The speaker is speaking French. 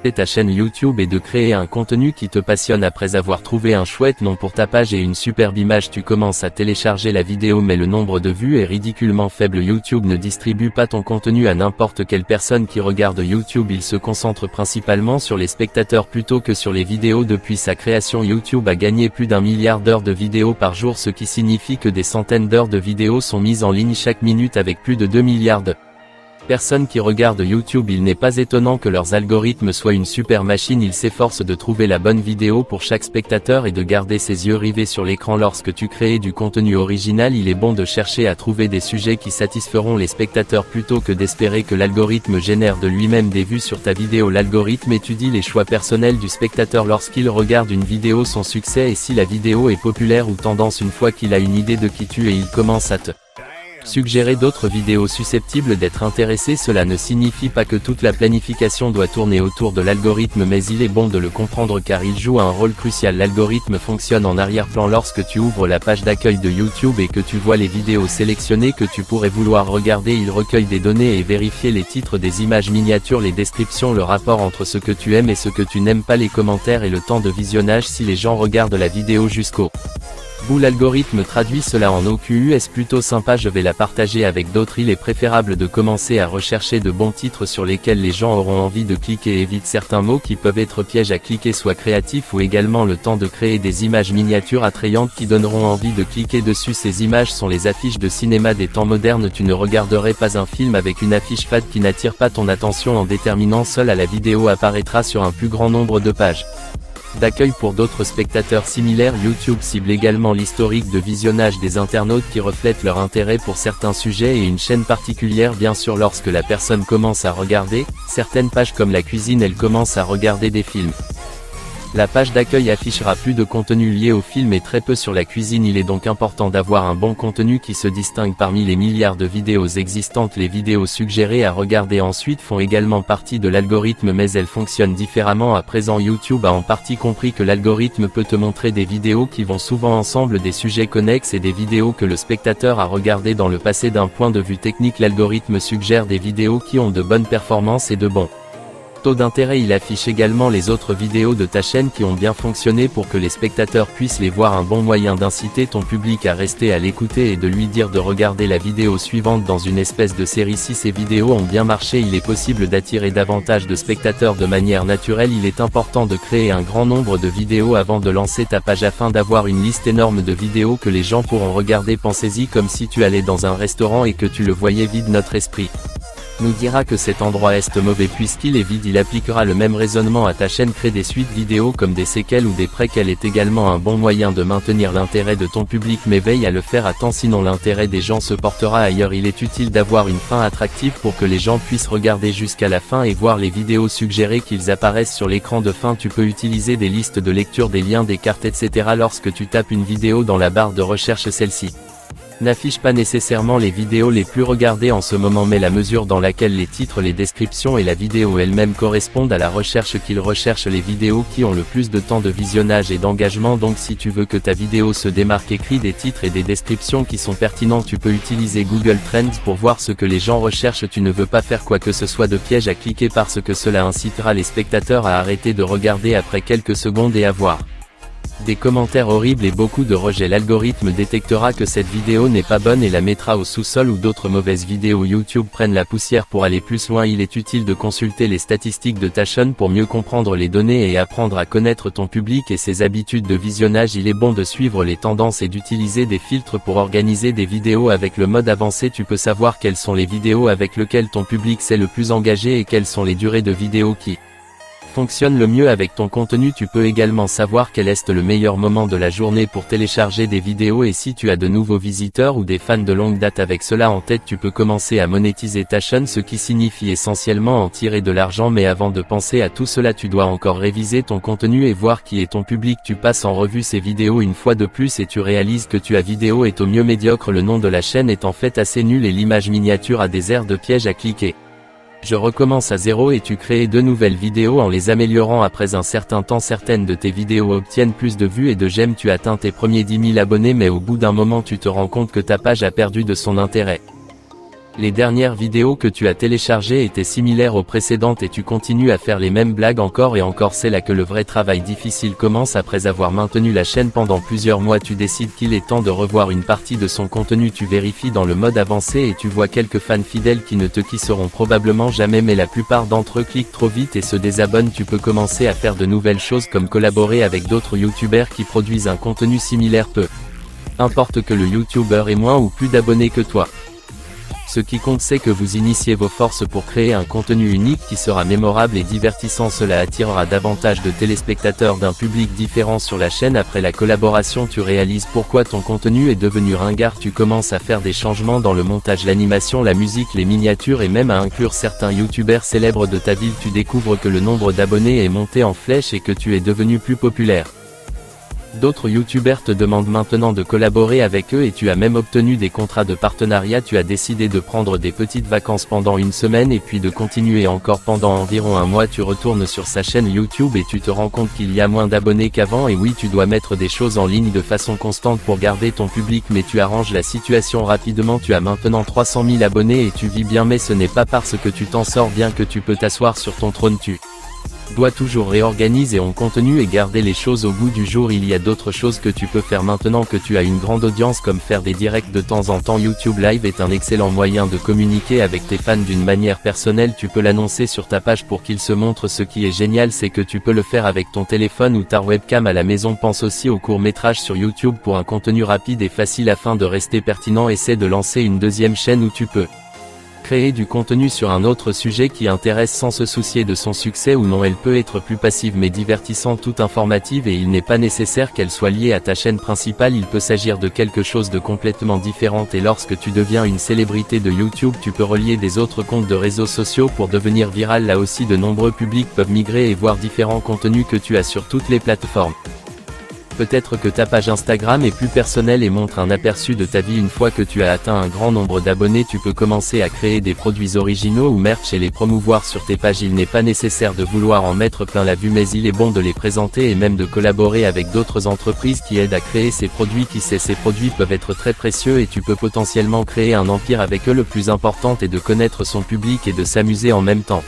ta chaîne YouTube et de créer un contenu qui te passionne. Après avoir trouvé un chouette nom pour ta page et une superbe image, tu commences à télécharger la vidéo, mais le nombre de vues est ridiculement faible. YouTube ne distribue pas ton contenu à n'importe quelle personne qui regarde YouTube. Il se concentre principalement sur les spectateurs plutôt que sur les vidéos. Depuis sa création, YouTube a gagné plus d'1 milliard d'heures de vidéos par jour, ce qui signifie que des centaines d'heures de vidéos sont mises en ligne chaque minute avec plus de 2 milliards de personnes qui regardent YouTube. Il n'est pas étonnant que leurs algorithmes soient une super machine. Ils s'efforcent de trouver la bonne vidéo pour chaque spectateur et de garder ses yeux rivés sur l'écran. Lorsque tu crées du contenu original, il est bon de chercher à trouver des sujets qui satisferont les spectateurs plutôt que d'espérer que l'algorithme génère de lui-même des vues sur ta vidéo. L'algorithme étudie les choix personnels du spectateur lorsqu'il regarde une vidéo, son succès et si la vidéo est populaire ou tendance. Une fois qu'il a une idée de qui tu es, il commence à te suggérer d'autres vidéos susceptibles d'être intéressées. Cela ne signifie pas que toute la planification doit tourner autour de l'algorithme, mais il est bon de le comprendre car il joue un rôle crucial. L'algorithme fonctionne en arrière-plan. Lorsque tu ouvres la page d'accueil de YouTube et que tu vois les vidéos sélectionnées que tu pourrais vouloir regarder, il recueille des données et vérifie les titres, des images miniatures, les descriptions, le rapport entre ce que tu aimes et ce que tu n'aimes pas, les commentaires et le temps de visionnage. Si les gens regardent la vidéo jusqu'au bout, l'algorithme traduit cela en OQS plutôt sympa. Je vais la partager avec d'autres. Il est préférable de commencer à rechercher de bons titres sur lesquels les gens auront envie de cliquer. Évite certains mots qui peuvent être pièges à cliquer. Sois créatif ou également le temps de créer des images miniatures attrayantes qui donneront envie de cliquer dessus. Ces images sont les affiches de cinéma des temps modernes. Tu ne regarderais pas un film avec une affiche fade qui n'attire pas ton attention. En déterminant seule, la vidéo apparaîtra sur un plus grand nombre de pages d'accueil pour d'autres spectateurs similaires. YouTube cible également l'historique de visionnage des internautes qui reflètent leur intérêt pour certains sujets et une chaîne particulière. Bien sûr, lorsque la personne commence à regarder certaines pages comme la cuisine, elle commence à regarder des films. La page d'accueil affichera plus de contenu lié au film et très peu sur la cuisine. Il est donc important d'avoir un bon contenu qui se distingue parmi les milliards de vidéos existantes. Les vidéos suggérées à regarder ensuite font également partie de l'algorithme, mais elles fonctionnent différemment. À présent, YouTube a en partie compris que l'algorithme peut te montrer des vidéos qui vont souvent ensemble, des sujets connexes et des vidéos que le spectateur a regardées dans le passé. D'un point de vue technique, l'algorithme suggère des vidéos qui ont de bonnes performances et de bons taux d'intérêt. Il affiche également les autres vidéos de ta chaîne qui ont bien fonctionné pour que les spectateurs puissent les voir. Un bon moyen d'inciter ton public à rester à l'écouter et de lui dire de regarder la vidéo suivante dans une espèce de série. Si ces vidéos ont bien marché, il est possible d'attirer davantage de spectateurs de manière naturelle. Il est important de créer un grand nombre de vidéos avant de lancer ta page afin d'avoir une liste énorme de vidéos que les gens pourront regarder. Pensez-y comme si tu allais dans un restaurant et que tu le voyais vide. Notre esprit nous dira que cet endroit est mauvais puisqu'il est vide. Il appliquera le même raisonnement à ta chaîne. Crée des suites vidéo comme des séquelles ou des préquels est également un bon moyen de maintenir l'intérêt de ton public, mais veille à le faire à temps, sinon l'intérêt des gens se portera ailleurs. Il est utile d'avoir une fin attractive pour que les gens puissent regarder jusqu'à la fin et voir les vidéos suggérées qu'ils apparaissent sur l'écran de fin. Tu peux utiliser des listes de lecture, des liens, des cartes, etc. Lorsque tu tapes une vidéo dans la barre de recherche, celle-ci n'affiche pas nécessairement les vidéos les plus regardées en ce moment, mais la mesure dans laquelle les titres, les descriptions et la vidéo elle-même correspondent à la recherche qu'il recherche, les vidéos qui ont le plus de temps de visionnage et d'engagement. Donc si tu veux que ta vidéo se démarque, écris des titres et des descriptions qui sont pertinents. Tu peux utiliser Google Trends pour voir ce que les gens recherchent. Tu ne veux pas faire quoi que ce soit de piège à cliquer parce que cela incitera les spectateurs à arrêter de regarder après quelques secondes et à voir des commentaires horribles et beaucoup de rejets. L'algorithme détectera que cette vidéo n'est pas bonne et la mettra au sous-sol, ou d'autres mauvaises vidéos YouTube prennent la poussière. Pour aller plus loin, il est utile de consulter les statistiques de ta chaîne pour mieux comprendre les données et apprendre à connaître ton public et ses habitudes de visionnage. Il est bon de suivre les tendances et d'utiliser des filtres pour organiser des vidéos. Avec le mode avancé, tu peux savoir quelles sont les vidéos avec lesquelles ton public s'est le plus engagé et quelles sont les durées de vidéos qui fonctionne le mieux avec ton contenu. Tu peux également savoir quel est le meilleur moment de la journée pour télécharger des vidéos et si tu as de nouveaux visiteurs ou des fans de longue date. Avec cela en tête, tu peux commencer à monétiser ta chaîne, ce qui signifie essentiellement en tirer de l'argent. Mais avant de penser à tout cela, tu dois encore réviser ton contenu et voir qui est ton public. Tu passes en revue ces vidéos une fois de plus et tu réalises que ta vidéo est au mieux médiocre. Le nom de la chaîne est en fait assez nul et l'image miniature a des airs de piège à cliquer. Je recommence à zéro et tu crées de nouvelles vidéos en les améliorant. Après un certain temps, certaines de tes vidéos obtiennent plus de vues et de j'aime. Tu atteins tes premiers 10 000 abonnés, mais au bout d'un moment tu te rends compte que ta page a perdu de son intérêt. Les dernières vidéos que tu as téléchargées étaient similaires aux précédentes et tu continues à faire les mêmes blagues encore et encore. C'est là que le vrai travail difficile commence. Après avoir maintenu la chaîne pendant plusieurs mois, tu décides qu'il est temps de revoir une partie de son contenu. Tu vérifies dans le mode avancé et tu vois quelques fans fidèles qui ne te quitteront probablement jamais, mais la plupart d'entre eux cliquent trop vite et se désabonnent. Tu peux commencer à faire de nouvelles choses comme collaborer avec d'autres youtubeurs qui produisent un contenu similaire. Peu importe que le youtubeur ait moins ou plus d'abonnés que toi. Ce qui compte, c'est que vous initiez vos forces pour créer un contenu unique qui sera mémorable et divertissant. Cela attirera davantage de téléspectateurs d'un public différent sur la chaîne. Après la collaboration, tu réalises pourquoi ton contenu est devenu ringard. Tu commences à faire des changements dans le montage, l'animation, la musique, les miniatures et même à inclure certains youtubeurs célèbres de ta ville. Tu découvres que le nombre d'abonnés est monté en flèche et que tu es devenu plus populaire. D'autres youtubeurs te demandent maintenant de collaborer avec eux et tu as même obtenu des contrats de partenariat. Tu as décidé de prendre des petites vacances pendant une semaine et puis de continuer encore pendant environ un mois. Tu retournes sur sa chaîne YouTube et tu te rends compte qu'il y a moins d'abonnés qu'avant. Et oui, tu dois mettre des choses en ligne de façon constante pour garder ton public, mais tu arranges la situation rapidement. Tu as maintenant 300 000 abonnés et tu vis bien, mais ce n'est pas parce que tu t'en sors bien que tu peux t'asseoir sur ton trône. Tu dois toujours réorganiser ton contenu et garder les choses au goût du jour. Il y a d'autres choses que tu peux faire maintenant que tu as une grande audience, comme faire des directs de temps en temps. YouTube Live est un excellent moyen de communiquer avec tes fans d'une manière personnelle. Tu peux l'annoncer sur ta page pour qu'ils se montrent. Ce qui est génial, c'est que tu peux le faire avec ton téléphone ou ta webcam à la maison. Pense aussi aux courts-métrages sur YouTube pour un contenu rapide et facile afin de rester pertinent. Essaie de lancer une deuxième chaîne où tu peux créer du contenu sur un autre sujet qui intéresse sans se soucier de son succès ou non. Elle peut être plus passive mais divertissante, tout informative, et il n'est pas nécessaire qu'elle soit liée à ta chaîne principale. Il peut s'agir de quelque chose de complètement différent. Et lorsque tu deviens une célébrité de YouTube, tu peux relier des autres comptes de réseaux sociaux pour devenir viral. Là aussi, de nombreux publics peuvent migrer et voir différents contenus que tu as sur toutes les plateformes. Peut-être que ta page Instagram est plus personnelle et montre un aperçu de ta vie. Une fois que tu as atteint un grand nombre d'abonnés, tu peux commencer à créer des produits originaux ou merch et les promouvoir sur tes pages. Il n'est pas nécessaire de vouloir en mettre plein la vue, mais il est bon de les présenter et même de collaborer avec d'autres entreprises qui aident à créer ces produits. Qui sait, ces produits peuvent être très précieux et tu peux potentiellement créer un empire avec eux. Le plus important est de connaître son public et de s'amuser en même temps.